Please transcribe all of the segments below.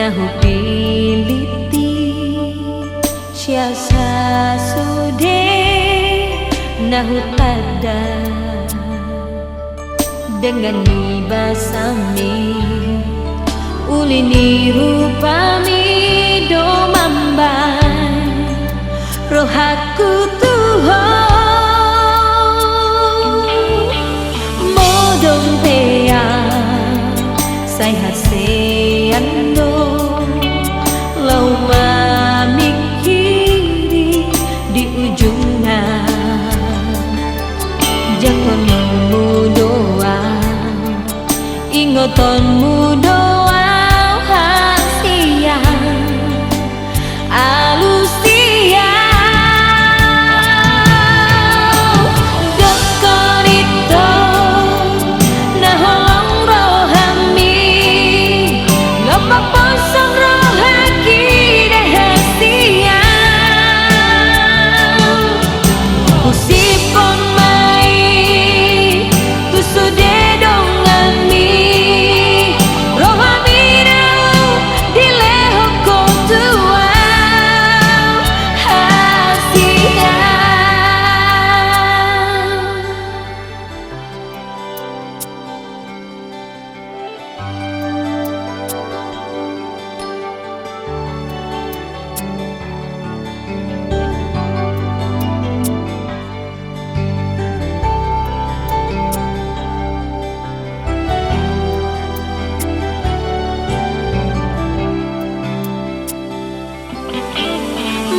nahu piliti siasa sude nahu tada dengan nibasami ulini rupami do mambai rohaku Tuhan modong tea sai haseando lau mamikiri di ujungnya janganmu doa ingotonmu doa hasia alusia dokorito naholong rohami ngapa posong rohaki rahasia usipon mai tusude dongami rohami rau dileho kotua hasia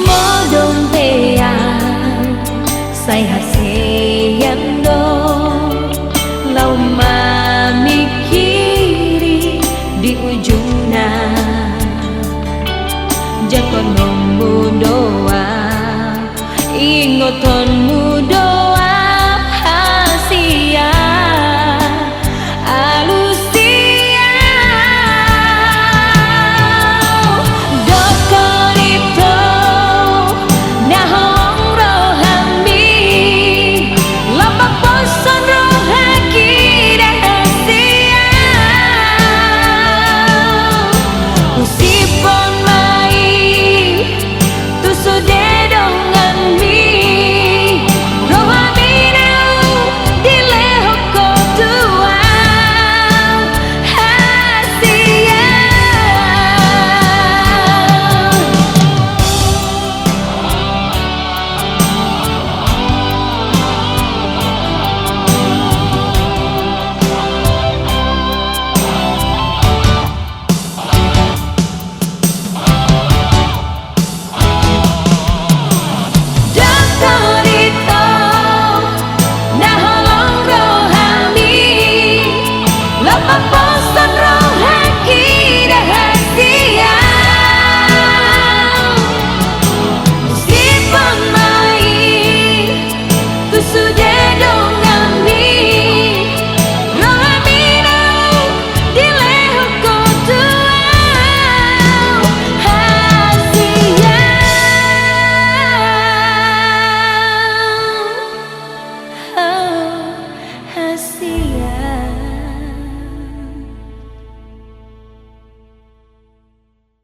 modong tea sai haseando lau mamikiri di ujungnya jangan doa ingotonmu